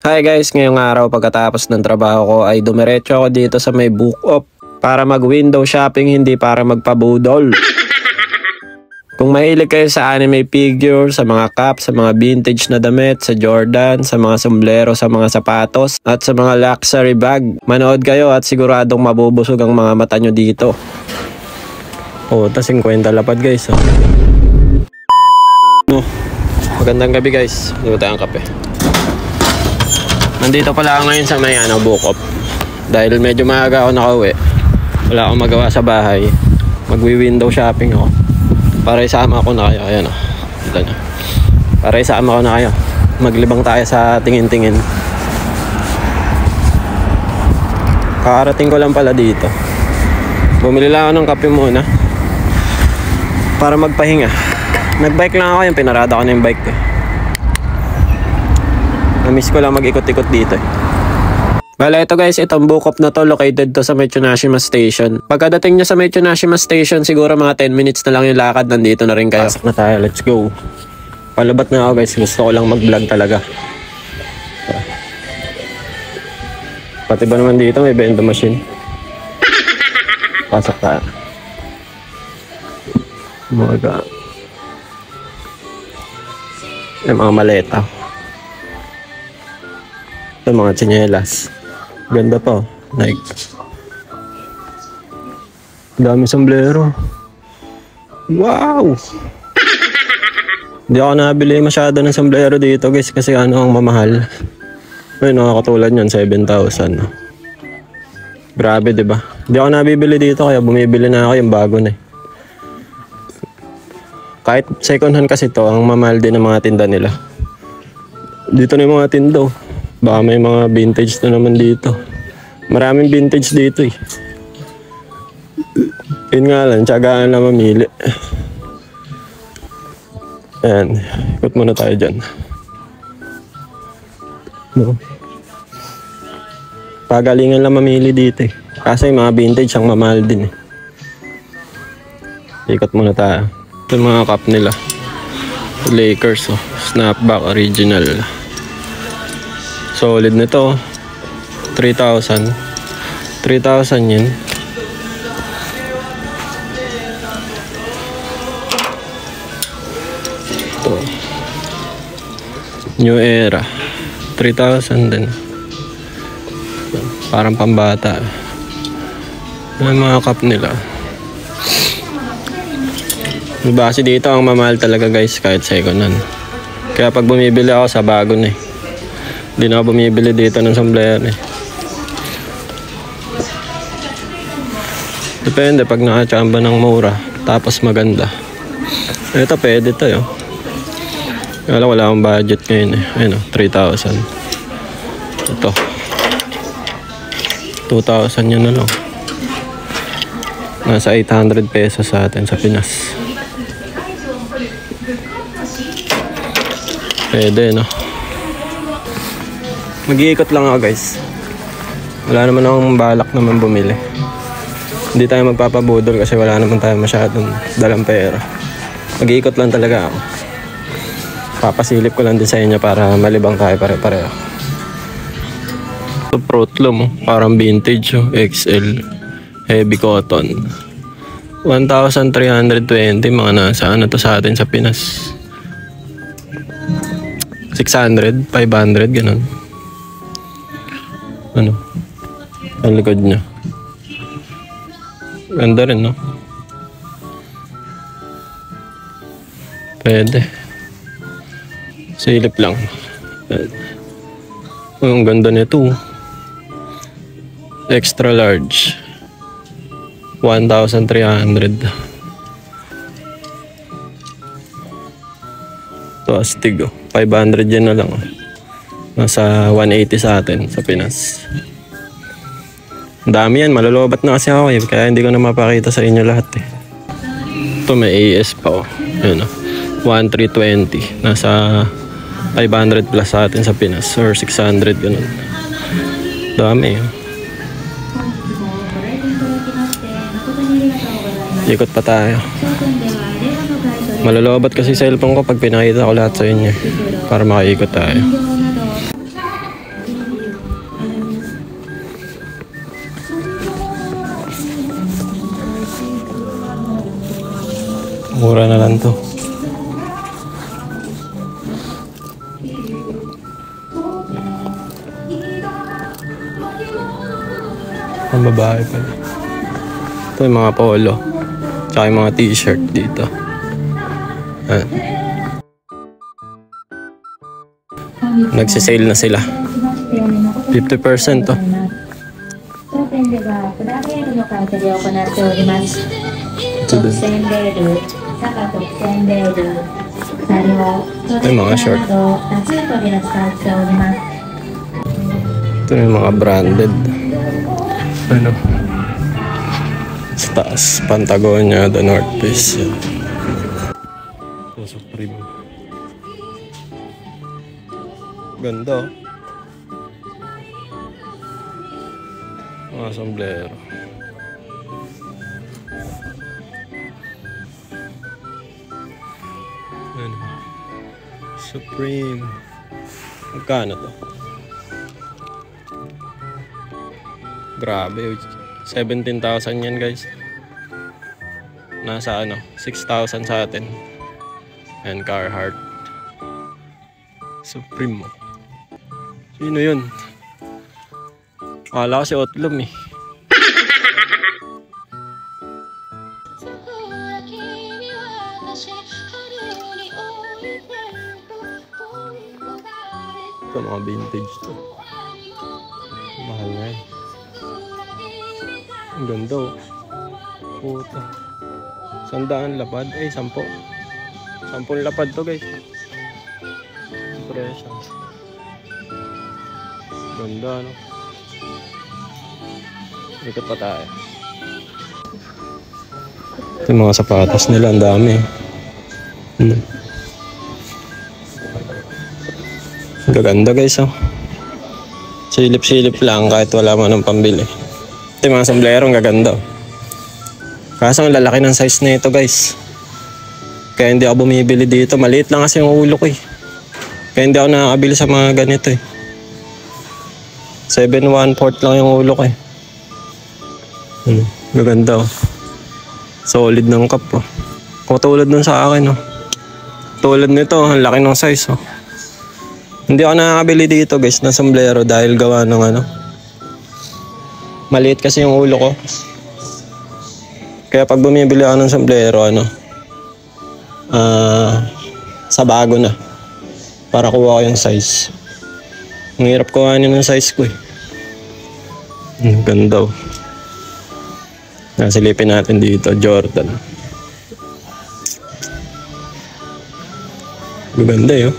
Hi guys, ngayong araw pagkatapos ng trabaho ko ay dumiretso ako dito sa may Book Off para mag window shopping, hindi para magpabudol. Kung mahilig kayo sa anime figure, sa mga cap, sa mga vintage na damit, sa Jordan, sa mga sombrero, sa mga sapatos, at sa mga luxury bag, manood kayo at siguradong mabubusog ang mga mata nyo dito. Oh, ta 50 lapad guys. Oh. Magandang gabi guys, dito tayong kape. Nandito pala ako ngayon sa may Book Off. Dahil medyo maaga ako nakauwi, wala akong magawa sa bahay, magwi-window shopping ako. Para isama ako na kayo. Ayan o, kita nyo. Para isama ko na kayo, maglibang tayo sa tingin-tingin. Kakarating ko lang pala dito. Bumili lang ako ng kape muna para magpahinga. Nagbike lang ako, yung pinarada ko na yung bike ko. Na-miss ko lang mag-ikot-ikot dito. Bala ito guys, itong Book Off na to, located to sa may Tsunashima Station. Pagkadating nyo sa may Tsunashima Station, siguro mga 10 minutes na lang yung lakad, nandito na rin kayo. Pasok na tayo, let's go. Palabat na ako guys, gusto ko lang mag-vlog talaga. Pati ba naman dito may bento machine. Pasok tayo. Yung mga maleta. Ito mga tsinelas. Ganda pa. Like. Dami sombrero. Wow! Hindi ako nabili masyado ng sombrero dito guys kasi ang mamahal. Ayun, nakakatulad yun, 7,000. Grabe diba? Hindi ako nabibili dito kaya bumibili na ako yung bago na eh. Kahit second hand kasi to, ang mamahal din ng mga tinda nila. Dito na yung mga tindo. Baka may mga vintage na naman dito. Maraming vintage dito eh. Yun nga lang, tiyagaan na mamili. Ayan, ikot muna tayo dyan. No. Pagalingan lang mamili dito eh. Kasi yung mga vintage ang mamahal din eh. Ikot muna tayo. Ito yung mga cup nila. Lakers oh. Snapback original. Solid nito. 3,000. 3,000 yun. Ito. New Era. 3,000 din. Parang pambata. Yung mga cup nila. Base dito ang mamahal talaga guys kahit second hand. Kaya pag bumibili ako sa bago na eh. Hindi na ako bumibili dito ng sombrero eh. Depende pag nakachamba ng mura tapos maganda. Ito pwede to yun. Wala akong budget ngayon eh. Ayun o, 3,000. Ito 2,000 yun na lang. Nasa 800 pesos sa atin sa Pinas. Pwede no. Mag-iikot lang ako guys. Wala naman akong balak naman bumili. Hindi tayo magpapabudol kasi wala naman tayo masyadong dalang pera. Mag-iikot lang talaga ako. Papasilip ko lang din sa inyo para malibang tayo pare-pareho. Ito Protlom, parang vintage XL. Heavy cotton. 1,320 mga nasa ano to sa atin sa Pinas. 600, 500 ganun. Ano? Ang likod niya. Ganda rin, no? Pwede. Silip lang. Ang ganda nito. Extra large. 1,300. Ito astig, oh. 500 yan na lang, oh. Nasa 180 sa atin sa Pinas. Ang dami yan, malulubat na kasi ako eh, kaya hindi ko na mapakita sa inyo lahat eh. Ito may AS pa oh. Ayun oh. 1,320. Nasa 500 plus sa atin sa Pinas or 600 ganun. Dami oh. Ikot pa tayo. Malulubat kasi cellphone ko pag pinakita ko lahat sa inyo para makaikot tayo. Mura na lang to. Ang babae pala. Ito yung mga polo. Tsaka yung mga t-shirt dito. Ayan. Nagsisale na sila. 50% to. May mga short. Ito yung mga branded. Ano? Sa taas, Patagonia, The North Face. Ito, Supreme. Ganda. Mga sombrero. Ano? Supreme. Magkano to? Grabe. 17,000 yan guys. Nasa 6,000 sa atin. And Carhartt. Supreme. Sino yun? Akala ko si Otlum eh. Ito mga vintage to. Mahal na yan. Ang ganda oh. Puta. 100 lapad. 10. 10 lapad to guys. Presyo. Ganda no. Ikot pa tayo. Ito yung mga sapatos nila. Ang dami. Gaganda guys oh. Silip-silip lang kahit wala mo ng pambili. Ito yung mga sombrero. Ang gaganda oh. Kaso ang lalaki ng size na ito guys. Kaya hindi ako bumibili dito. Maliit lang kasi yung ulo ko eh. Kaya hindi ako nakakabili sa mga ganito eh. 7/1/4 lang yung ulo ko eh. Gaganda oh. Solid ng cup oh. Katulad nun sa akin oh. Tulad nito, ang laki ng size oh. Hindi ako nakakabili dito guys ng sombrero dahil gawa ng maliit kasi yung ulo ko. Kaya pag bumibili ako ng sombrero sa bago na para kuha ko yung size. Ang hirap kuhanin ng size ko eh. Ganda oh. Nasilipin natin dito, Jordan. Maganda eh oh.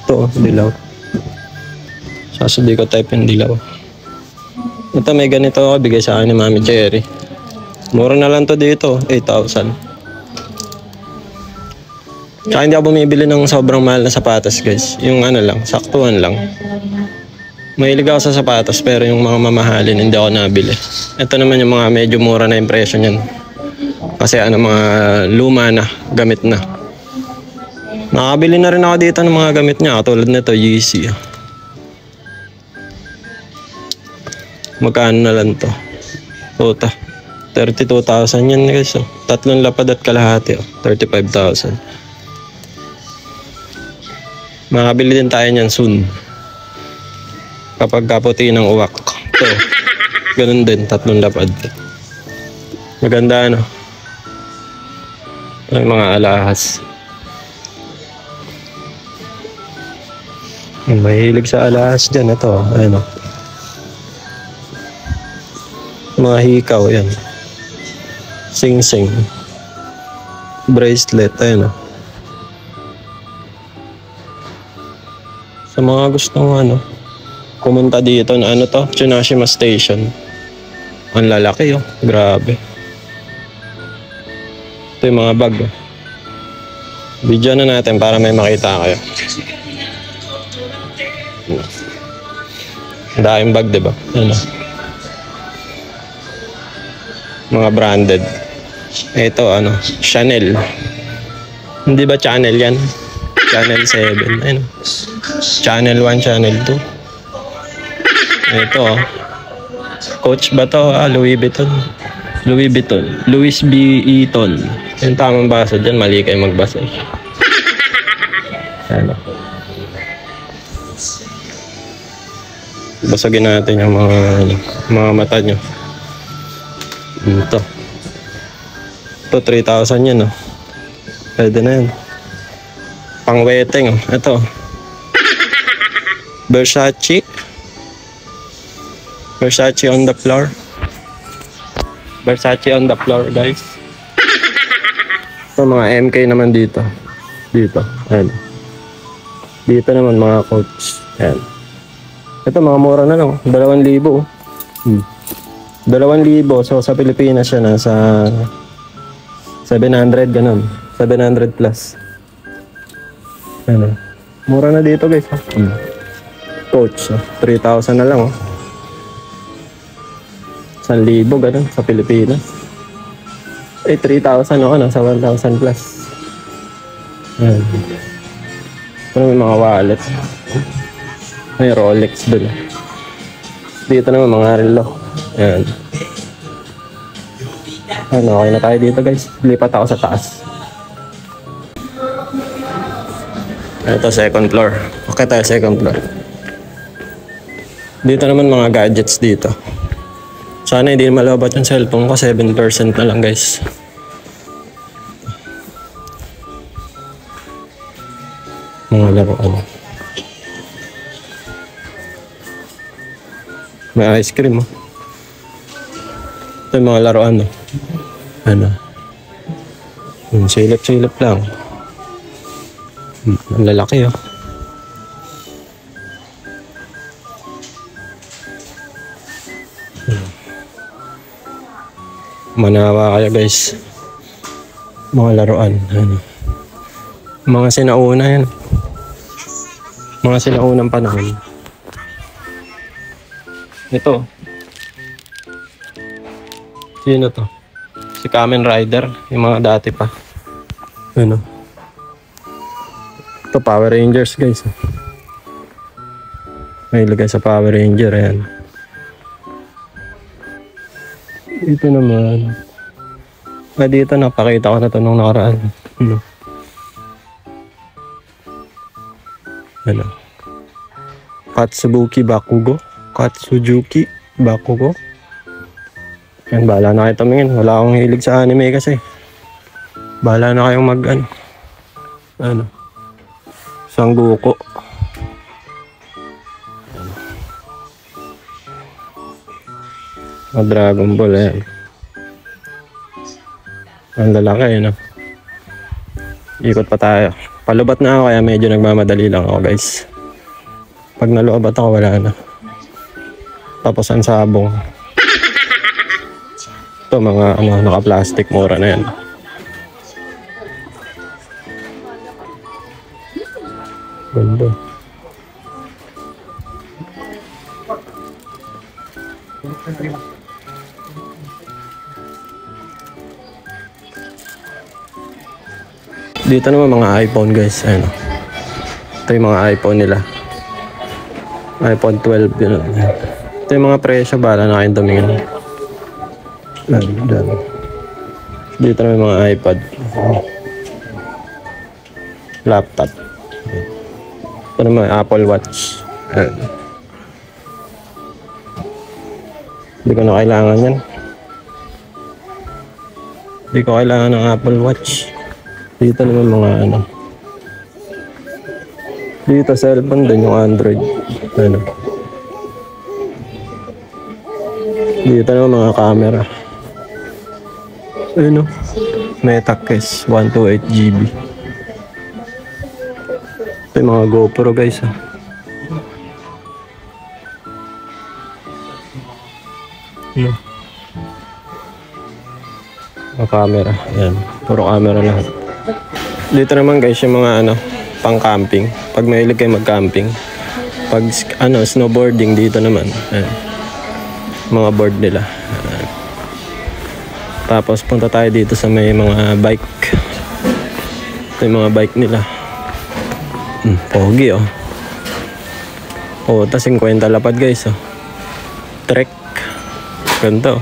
Ito, dilaw. Sasabi ko type yung dilaw. Ito may ganito ako, bigay sa akin ni Mami Cherry. Mura na lang to dito, 8,000. Tsaka hindi ako bumibili ng sobrang mahal na sapatos guys. Yung lang, saktuhan lang. Mahilig ako sa sapatos pero yung mga mamahalin hindi ako nabili. Ito naman yung mga medyo mura na impression yan. Kasi mga luma na, gamit na. Nakabili na rin ako dito ng mga gamit niya. Katulad nito, Yeezy. Magkano na lang to? Puta. 32,000 yan guys. Oh. 3 lapad at kalahati. 35,000. Makabili din tayo niyan soon. Kapag kaputi ng uwak. Ito. Ganun din. 3 lapad. Maganda Ay mga alahas. Mahilig sa alahas dyan. Ito. Mga hikaw. Yan. Sing-sing. Bracelet. Sa mga gustong pumunta dito na Tsunashima Station. Ang lalaki oh. Grabe. Ito yung mga bag oh. Video na natin para may makita kayo. Daing bag diba? Mga branded. Ito Chanel. Hindi ba Chanel yan? Chanel 7. Chanel 1, Chanel 2. Ito Coach ba to? Louis Vuitton. Louis Vuitton. Louis Vuitton. Yung tamang basa dyan, mali kayo magbasa eh. Ano? Basagin natin yung mga mata nyo. Ito. Ito, 3,000 yan, oh. Pwede na yan. Pang-weteng, oh. Ito. Versace. Versace on the floor. Versace on the floor, guys. Ito, mga MK naman dito. Dito. Ayan. Dito naman, mga coach. Ayan. Ito, mga mura na lang. 2,000. Oh. 2,000. So, sa Pilipinas siya nasa 700, ganun. 700 plus. Ano? Mura na dito, guys. Coach, 3,000 na lang, oh. 1,000, ganun, sa Pilipinas. 3,000, oh, ano, sa 1,000 plus. Ayan. Ito na may mga wallet. May Rolex dun. Dito naman mga relo. Ayan. Ano, okay na tayo dito, guys. Lipat ako sa taas. Ito, second floor. Okay tayo, second floor. Dito naman mga gadgets dito. Sana hindi malabat yung cellphone ko. 7% na lang, guys. Mga laruan. May ice cream, oh. Ito yung mga laruan, oh. Ano? Silip-silip lang. Ang lalaki, oh. Manawa kayo, guys. Mga laruan. Ano? Mga sinauna yan. Mga sinaunang panahon. Ito. Sino to? Si Kamen Rider. Yung mga dati pa. Ano? Ito, Power Rangers, guys. May ilagay sa Power Ranger. Ayan. Ito naman. Dito napakita ko na ito nung nakaraan. Ano? Ano? Katsubuki Bakugo. Katsujuki Bakugo. Yan, bahala na kayo tumingin. Wala akong hilig sa anime kasi. Bahala na kayong mag ano? Sangoku. Dragon Ball, ayan. Ang lalaki, no? Ikot pa tayo. Palubat na ako kaya medyo nagmamadali lang ako, guys. Pag nalubat ako, wala na. Tapos ang sabong. Ito, mga naka-plastic, mura na yan. Ganda. Dito naman mga iPhone, guys. Ayan. Ito yung mga iPhone nila. iPhone 12. Yun. Ito yung mga presyo. Bahala na kayong tumingin. Dito naman mga iPad. Laptop. Ito naman Apple Watch. Ayan. Hindi ko na kailangan yan. Hindi ko kailangan ng Apple Watch. Dito naman mga ano. Dito cellphone din yung Android. Ano. Dito naman mga camera. Ano. Metaquest 128GB. Ito yung mga GoPro, guys. Ano. Mga camera. Ayan. Puro camera lahat. Dito naman, guys, yung mga pang camping. Pag mahilig kayo mag-camping. Pag snowboarding dito naman. Ayan. Mga board nila. Ayan. Tapos punta tayo dito sa may mga bike. Ito yung mga bike nila. Pogi, oh. Oh, ta 50 lapad, guys, oh. Trek. Ganito.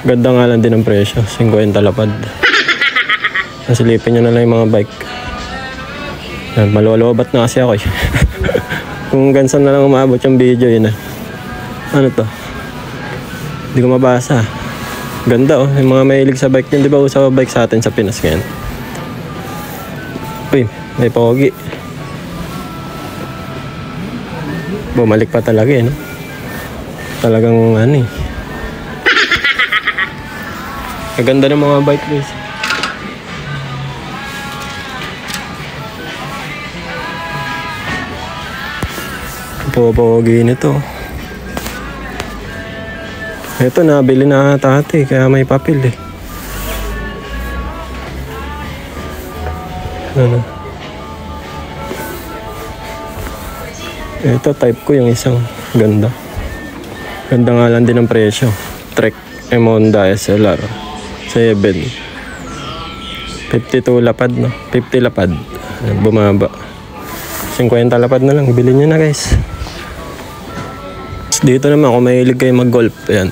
Ganda nga lang din ang presyo, 50 lapad. Nasilipin nyo na lang yung mga bike. Malolobat na kasi ako eh. Kung gansan na lang umabot yung video yun. Ano to? Hindi ko mabasa. Ganda oh, yung mga mahilig sa bike yun. Di ba usaw bike sa atin sa Pinas ngayon? Uy, may pogi. Bumalik pa talaga eh, no? Talagang ano eh. Maganda ng mga bike guys. Pogi nito. Ito nabili na tati kaya may papel eh. Ano? Ito type ko yung isang ganda. Ganda nga lang din ang presyo. Trek Honda SLR 7. 52 lapad no? 50 lapad. Bumaba. 50 lapad na lang. Bilhin nyo na guys. Dito naman kung mahilig kayo mag-golf. Ayan.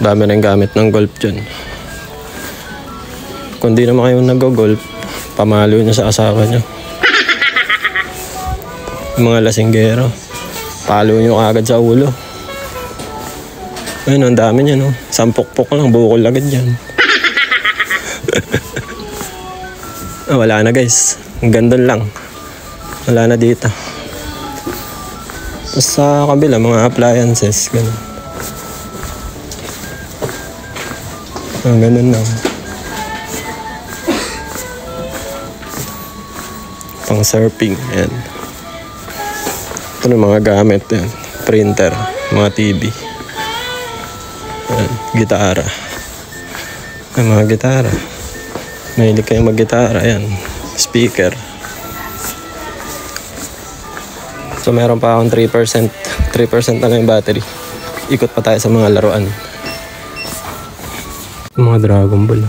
Dami rin gamit ng golf dyan. Kung di naman kayo nag-golf, pamalo nyo sa asawa nyo. Yung mga lasinggero. Palo nyo agad sa ulo. Ayun, ang dami nyo no. Sampok-pok lang, bukol agad dyan. Wala na guys. Ang ganda lang. Wala na dito. Sa kabila, mga appliances. Ganun. Ganun lang. Pang surfing. Yan. Ito na mga gamit. Yan. Printer. Mga TV. Yan. Gitara. Yan, mga gitara. Mahilig kayo mag-gitara. Yan. Speaker. So meron pa akong 3%. 3% na lang yung battery. Ikot pa tayo sa mga laruan. Mga Dragon Ball.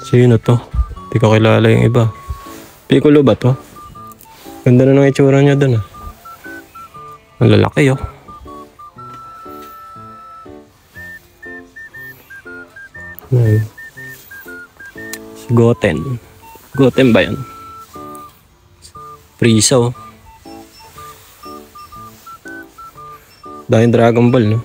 Sino to? Di ko kilala yung iba. Piccolo ba to? Ganda na ng itsura niya dun ah. Ang lalaki oh. Goten. Goten ba yan? Frieza oh. Dahil Dragon Ball no?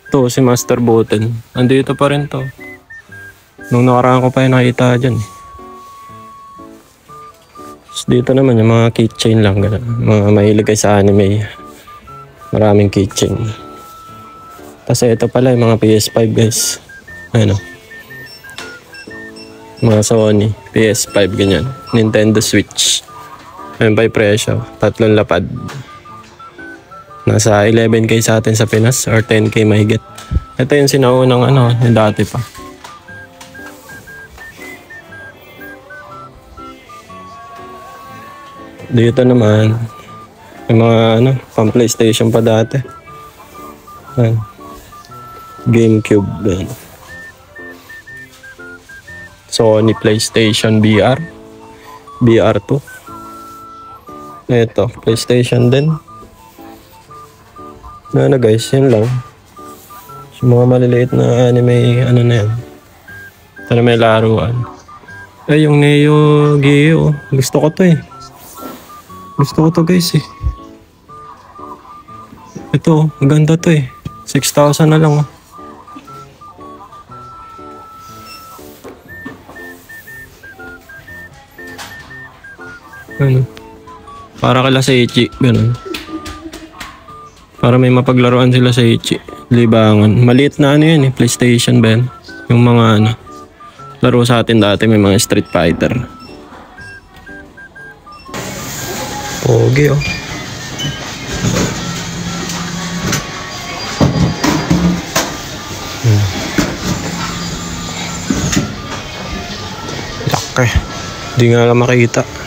Ito si Master Boten. Andito pa rin to. Nung nakaraan ko pa yung nakita dyan. Dito naman yung mga keychain lang. Ganun. Mga mahilig kayo sa anime. Maraming keychain. Kasi ito pala yung mga PS5 guys. Ano? Mga Sony, PS5 ganyan. Nintendo Switch. Ayun pa yung presyo. 3 lapad. Nasa 11k sa atin sa Pinas or 10k mahigit. Ito yung sinaunang ano, yung dati pa. Dito naman yung mga ano, pang PlayStation pa dati. Ayun. GameCube. Ayun. Sony PlayStation VR. VR2. Ito, PlayStation din. Ano guys, yun lang. Yung mga maliliit na anime, ano na yan. Ito na may laruan. Ay, yung Neo Geo. Gusto ko to eh. Gusto ko to guys eh. Ito, maganda to eh. 6,000 na lang oh. Ano? Para kala sa Ichi, ganun. Para may mapaglaruan sila sa Ichi. Libangan. Maliit na ano yun eh, PlayStation ba yan? Yung mga ano, laro sa atin dati may mga Street Fighter. Pogi oh. Laki. Hindi nga lang makita.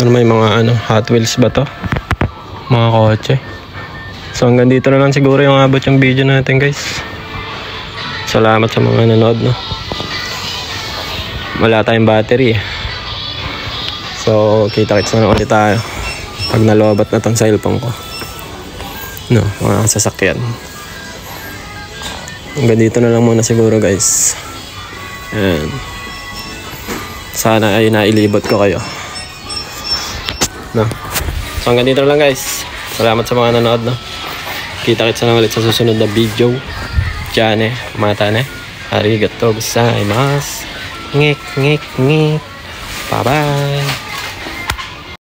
Ano, may mga ano, Hot Wheels ba to? Mga kotse. So hanggang dito na lang siguro yung abot yung video natin, guys. Salamat sa mga nanood, no. Wala tayong battery eh. So kita-kits na ulit tayo pag nalobat na tong cellphone ko, no, mga sasakyan. Hanggang dito na lang muna siguro, guys. Ayan. Sana ay nailibot ko kayo, no. So hanggang dito na lang, guys. Salamat sa mga nanood, no. Kita-kits na ulit sa susunod na video. Diyan mata ne. Arigatou gozaimasu. Ngek ngek ngek. Bye bye.